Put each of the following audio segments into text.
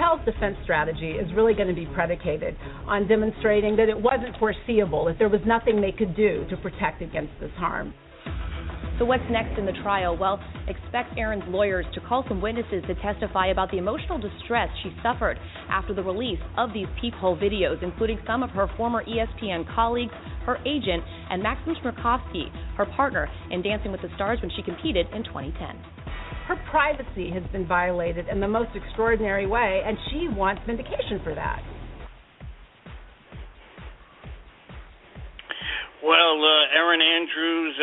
hotel's defense strategy is really going to be predicated on demonstrating that it wasn't foreseeable, that there was nothing they could do to protect against this harm. So what's next in the trial? Well, expect Erin's lawyers to call some witnesses to testify about the emotional distress she suffered after the release of these peephole videos, including some of her former ESPN colleagues, her agent, and Maxim Smirkovsky, her partner in Dancing with the Stars when she competed in 2010. Her privacy has been violated in the most extraordinary way, and she wants vindication for that. Well, Erin Andrews,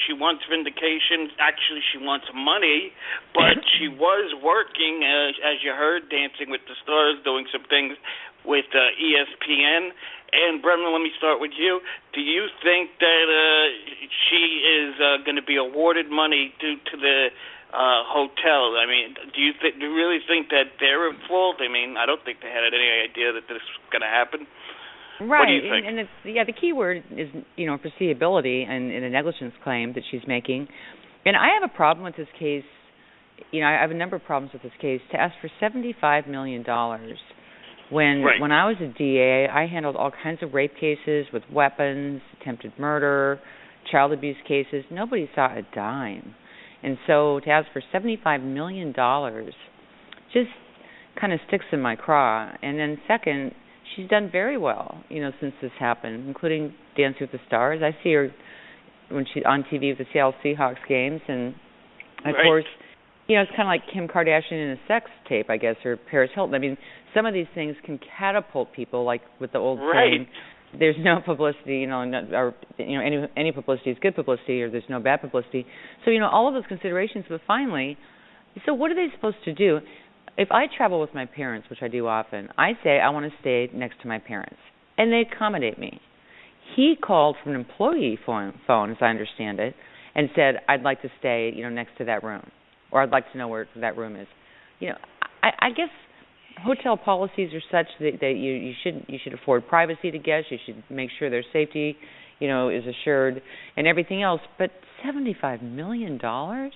she wants vindication. Actually, she wants money, but she was working, as you heard, Dancing with the Stars, doing some things with ESPN. And, Bremner, let me start with you. Do you think that she is going to be awarded money due to the hotel? I mean, do you really think that they're at fault? I mean, I don't think they had any idea that this was going to happen. Right, what do you think? And it's, the key word is, foreseeability and a negligence claim that she's making. And I have a problem with this case. I have a number of problems with this case. To ask for $75 million when I was a DA, I handled all kinds of rape cases with weapons, attempted murder, child abuse cases. Nobody saw a dime. And so to ask for $75 million just kind of sticks in my craw. And then second, she's done very well, since this happened, including Dancing with the Stars. I see her when she's on TV with the Seattle Seahawks games, and of course, it's kind of like Kim Kardashian in a sex tape, I guess, or Paris Hilton. I mean, some of these things can catapult people, like with the old saying, "There's no publicity, or any publicity is good publicity, or there's no bad publicity." So, all of those considerations. But finally, so what are they supposed to do? If I travel with my parents, which I do often, I say I want to stay next to my parents, and they accommodate me. He called from an employee phone, as I understand it, and said, I'd like to stay, next to that room, or I'd like to know where that room is. I guess hotel policies are such that you should afford privacy to guests. You should make sure their safety, is assured, and everything else. But $75 million, for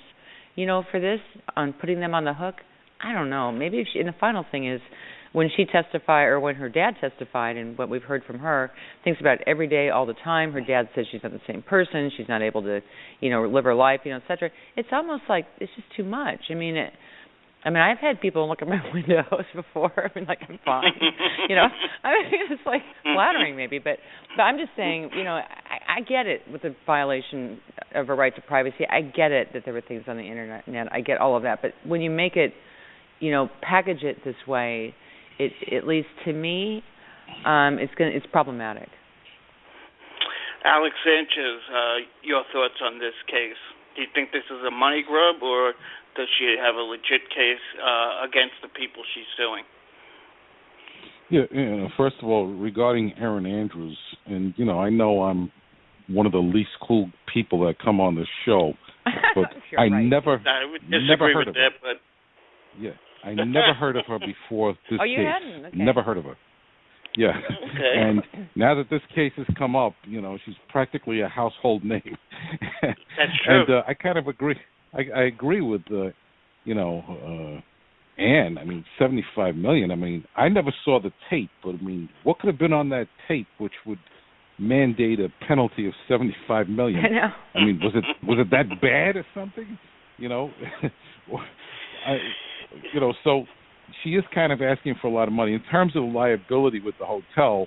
this, on putting them on the hook. I don't know. Maybe if and the final thing is when she testified, or when her dad testified, and what we've heard from her, thinks about it every day, all the time. Her dad says she's not the same person. She's not able to, live her life, et cetera. It's almost like it's just too much. I've had people look at my windows before. I'm fine. It's like flattering maybe, but I'm just saying, I get it with the violation of a right to privacy. I get it that there were things on the internet. I get all of that, but when you make it, package it this way, it, at least to me, it's problematic. Alex Sanchez, your thoughts on this case? Do you think this is a money grab, or does she have a legit case against the people she's suing? Yeah, first of all, regarding Erin Andrews, and I know I'm one of the least cool people that come on this show, but I never heard of her. But yeah, I never heard of her before this case. You hadn't? Okay. Never heard of her. Yeah. Okay. And now that this case has come up, she's practically a household name. That's true. And I kind of agree. I agree with Ann. $75 million. I never saw the tape, but what could have been on that tape which would mandate a penalty of $75 million? I know. Was it that bad or something? So she is kind of asking for a lot of money. In terms of liability with the hotel,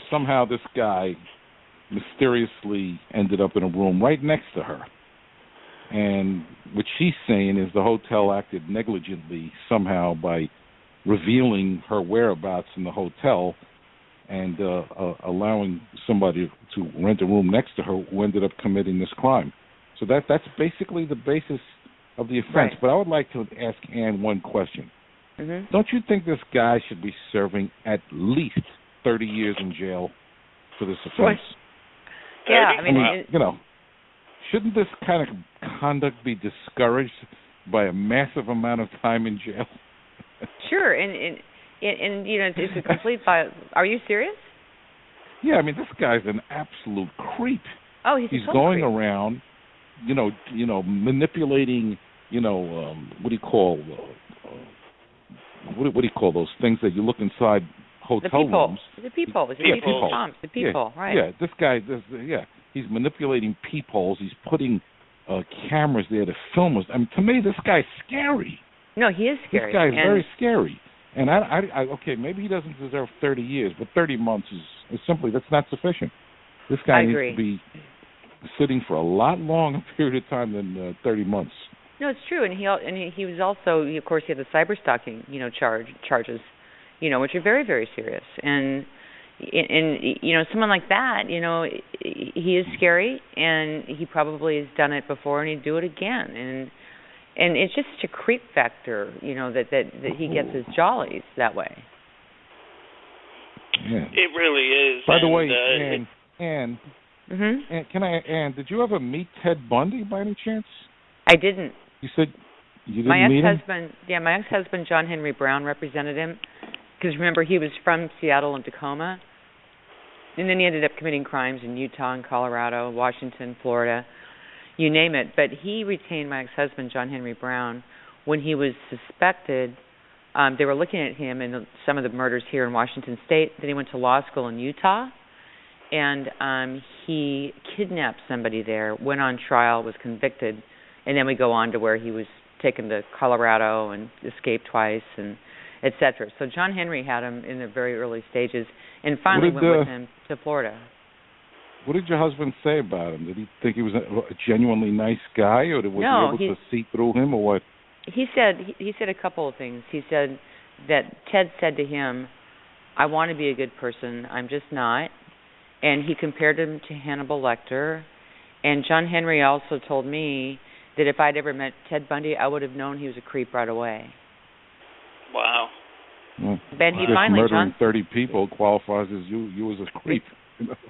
somehow this guy mysteriously ended up in a room right next to her. And what she's saying is the hotel acted negligently somehow by revealing her whereabouts in the hotel and allowing somebody to rent a room next to her who ended up committing this crime. So that's basically the basis of the offense. Right. But I would like to ask Ann one question. Mm-hmm. Don't you think this guy should be serving at least 30 years in jail for this offense? Yeah, shouldn't this kind of conduct be discouraged by a massive amount of time in jail? Sure, and it's a complete file. Are you serious? Yeah, this guy's an absolute creep. Oh, he's going around, manipulating, what do you call, what do you call those things that you look inside hotel rooms? The peephole. The peephole, right. Yeah, this guy, he's manipulating peepholes. He's putting cameras there to film us. I mean, to me, this guy's scary. No, he is scary. This guy's very scary. And okay, maybe he doesn't deserve 30 years, but 30 months is simply, that's not sufficient. This guy needs to be sitting for a lot longer period of time than 30 months. No, it's true, and he was also, of course, he had the cyber stalking, charges, which are very, very serious, and someone like that, he is scary, and he probably has done it before, and he'd do it again, and it's just a creep factor, that he gets his jollies that way. Yeah. It really is. By the way, Ann, Ann, did you ever meet Ted Bundy by any chance? I didn't. You said you didn't meet him? Yeah, my ex-husband, John Henry Brown, represented him. Because remember, he was from Seattle and Tacoma. And then he ended up committing crimes in Utah and Colorado, Washington, Florida, you name it. But he retained my ex-husband, John Henry Brown, when he was suspected. They were looking at him in some of the murders here in Washington State. Then he went to law school in Utah. And he kidnapped somebody there, went on trial, was convicted. And then we go on to where he was taken to Colorado and escaped twice, and et cetera. So John Henry had him in the very early stages, and finally went with him to Florida. What did your husband say about him? Did he think he was a genuinely nice guy, or was he able to see through him, or what? He said a couple of things. He said that Ted said to him, "I want to be a good person. I'm just not." And he compared him to Hannibal Lecter. And John Henry also told me that if I'd ever met Ted Bundy, I would have known he was a creep right away. Wow. Well, then he finally, murdering 30 people qualifies as you as a creep.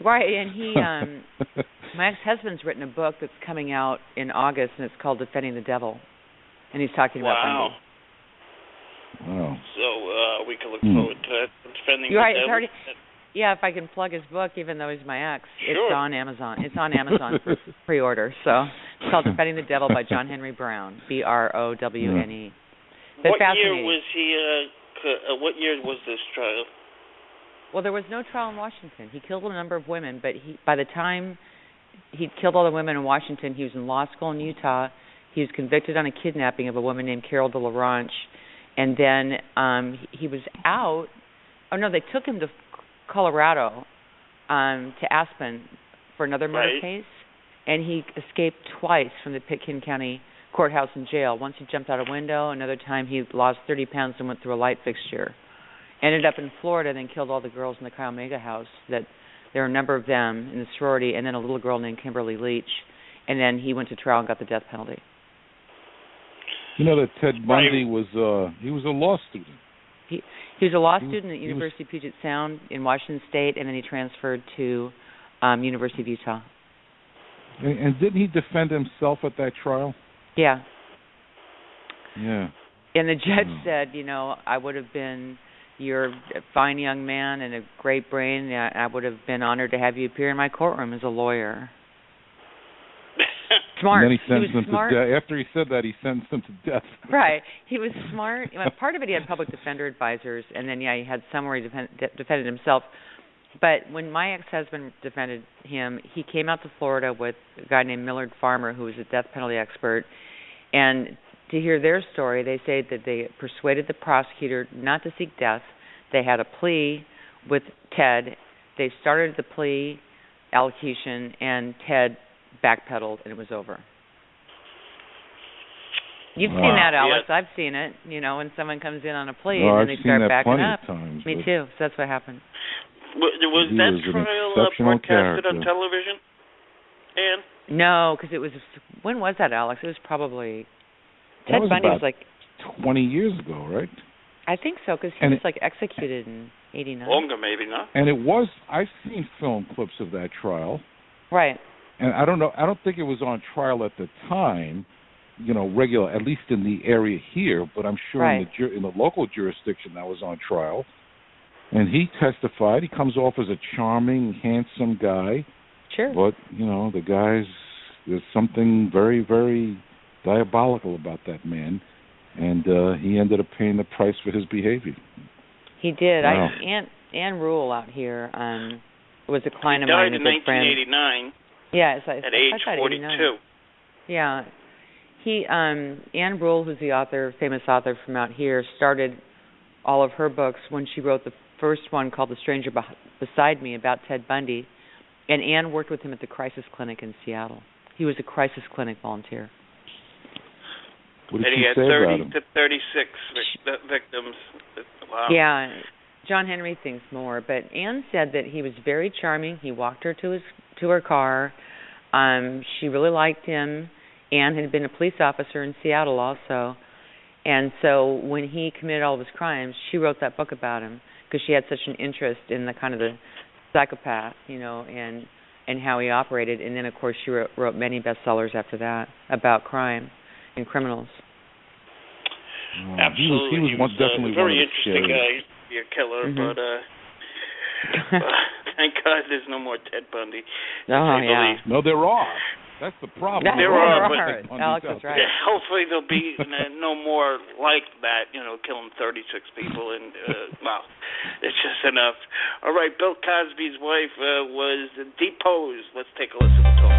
Right, and he, my ex-husband's written a book that's coming out in August, and it's called Defending the Devil, and he's talking about Bundy. Wow. So we can look forward to Defending the Devil. Yeah, if I can plug his book, even though he's my ex, sure. It's on Amazon. It's on Amazon for pre-order. So it's called Defending the Devil by John Henry Brown, Browne. What year was he? What year was this trial? Well, there was no trial in Washington. He killed a number of women, but by the time he'd killed all the women in Washington, he was in law school in Utah. He was convicted on a kidnapping of a woman named Carol de la Ranche, and then he was out. Oh no, they took him to Colorado, to Aspen for another murder case, and he escaped twice from the Pitkin County courthouse and jail. Once he jumped out a window, another time he lost 30 pounds and went through a light fixture. Ended up in Florida, then killed all the girls in the Chi Omega house. That there were a number of them in the sorority, and then a little girl named Kimberly Leach, and then he went to trial and got the death penalty. You know that Ted Bundy was a law student. He was a law student at University of Puget Sound in Washington State, and then he transferred to University of Utah. And didn't he defend himself at that trial? Yeah. Yeah. And the judge said, I would have been, you're a fine young man and a great brain. I would have been honored to have you appear in my courtroom as a lawyer. Smart. And then he sentenced him to death. After he said that, he sentenced him to death. Right. He was smart. Part of it, he had public defender advisors, and then, he had some where he defended himself. But when my ex-husband defended him, he came out to Florida with a guy named Millard Farmer, who was a death penalty expert. And to hear their story, they say that they persuaded the prosecutor not to seek death. They had a plea with Ted. They started the plea allocution, and Ted backpedaled, and it was over. You've seen that, Alex. Yes. I've seen it. When someone comes in on a plea and then they start backing up. Times, Me too. So that's what happened. Was that trial broadcasted on television? And no, because it was. When was that, Alex? It was probably. Ted Bundy was like 20 years ago, right? I think so, because he was executed in '89. Longer, maybe not. And it was. I've seen film clips of that trial. Right. And I don't know. I don't think it was on trial at the time. Regular, at least in the area here. But I'm sure in the local jurisdiction that was on trial. And he testified. He comes off as a charming, handsome guy. Sure. But, there's something very, very diabolical about that man. and he ended up paying the price for his behavior. He did. Wow. Ann Rule out here was a client of mine, a good friend. He died in 1989. Yeah, at age 42. 89. Yeah. Ann Rule, who's the author, famous author from out here, started all of her books when she wrote the first one called The Stranger Beside Me about Ted Bundy, and Ann worked with him at the crisis clinic in Seattle. He was a crisis clinic volunteer. What did and she he had say 30 about him? to 36 victims. Wow. Yeah, John Henry thinks more, but Ann said that he was very charming. He walked her to her car. She really liked him. Ann had been a police officer in Seattle also. And so when he committed all of his crimes, she wrote that book about him because she had such an interest in the kind of the psychopath, and how he operated. And then, of course, she wrote many bestsellers after that about crime and criminals. Absolutely. He was definitely very one of the interesting guy, be a killer, Mm-hmm. but thank God there's no more Ted Bundy. Oh, yeah. No, there are. That's the problem. There are, but Alex is right. Yeah, hopefully there'll be no more like that, killing 36 people, and, wow, it's just enough. All right, Bill Cosby's wife was deposed. Let's take a listen to talk.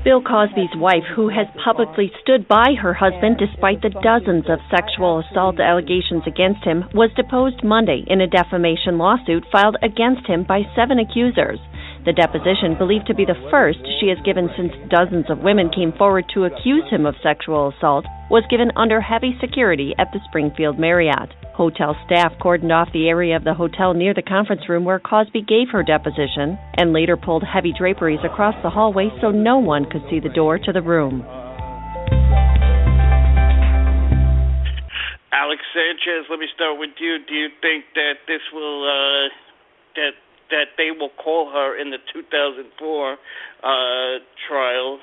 Bill Cosby's wife, who has publicly stood by her husband despite the dozens of sexual assault allegations against him, was deposed Monday in a defamation lawsuit filed against him by 7 accusers. The deposition, believed to be the first she has given since dozens of women came forward to accuse him of sexual assault, was given under heavy security at the Springfield Marriott. Hotel staff cordoned off the area of the hotel near the conference room where Cosby gave her deposition and later pulled heavy draperies across the hallway so no one could see the door to the room. Alex Sanchez, let me start with you. Do you think that this will that they will call her in the 2004 trial,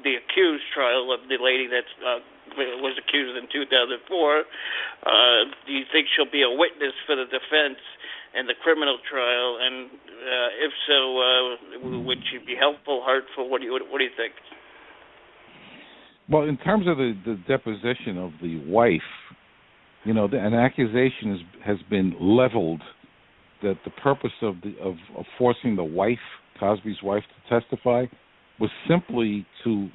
the accused trial of the lady that was accused in 2004? Do you think she'll be a witness for the defense in the criminal trial? And if so, would she be helpful, hurtful? What do you think? Well, in terms of the deposition of the wife, an accusation has been leveled that the purpose of forcing the wife, Cosby's wife, to testify was simply to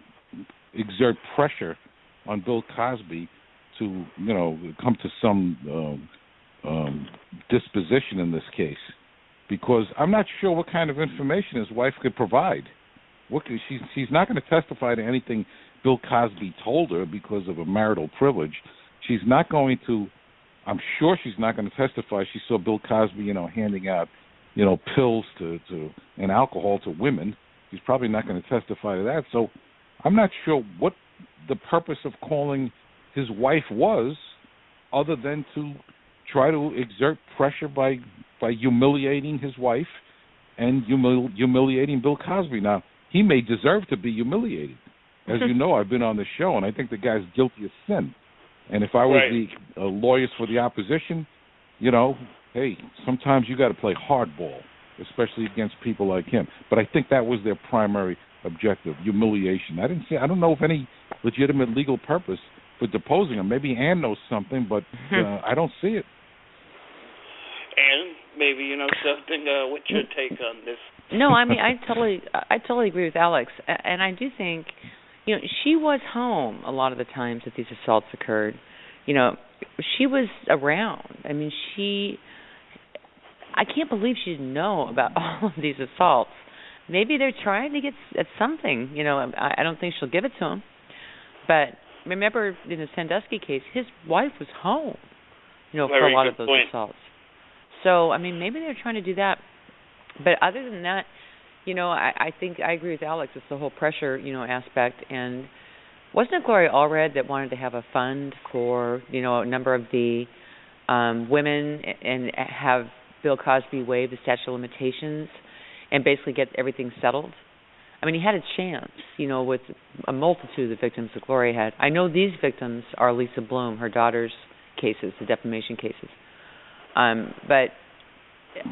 exert pressure on Bill Cosby to, come to some disposition in this case, because I'm not sure what kind of information his wife could provide. She's not going to testify to anything Bill Cosby told her because of a marital privilege. She's not going to. I'm sure she's not going to testify. She saw Bill Cosby, handing out, pills and alcohol to women. She's probably not going to testify to that. So I'm not sure what the purpose of calling his wife was, other than to try to exert pressure by humiliating his wife and humiliating Bill Cosby. Now, he may deserve to be humiliated. As you know, I've been on the show, and I think the guy's guilty of sin. And if I was the lawyers for the opposition, hey, sometimes you got to play hardball, especially against people like him. But I think that was their primary objective, humiliation. I don't know of any legitimate legal purpose for deposing him. Maybe Ann knows something, but I don't see it. Ann, maybe you know something. What's your take on this? No, I mean, I totally agree with Alex, and I do think. She was home a lot of the times that these assaults occurred. She was around. I mean, I can't believe she didn't know about all of these assaults. Maybe they're trying to get at something. I don't think she'll give it to him. But remember, in the Sandusky case, his wife was home, for a lot of those assaults. So, I mean, maybe they're trying to do that. But other than that, I think I agree with Alex. It's the whole pressure, aspect. And wasn't it Gloria Allred that wanted to have a fund for, a number of the women and have Bill Cosby waive the statute of limitations and basically get everything settled? I mean, he had a chance, with a multitude of the victims that Gloria had. I know these victims are Lisa Bloom, her daughter's cases, the defamation cases. But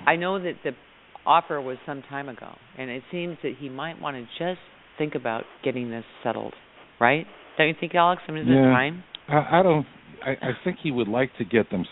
I know that the offer was some time ago, and it seems that he might want to just think about getting this settled, right? Don't you think, Alex? I mean, is it time? I don't. I think he would like to get them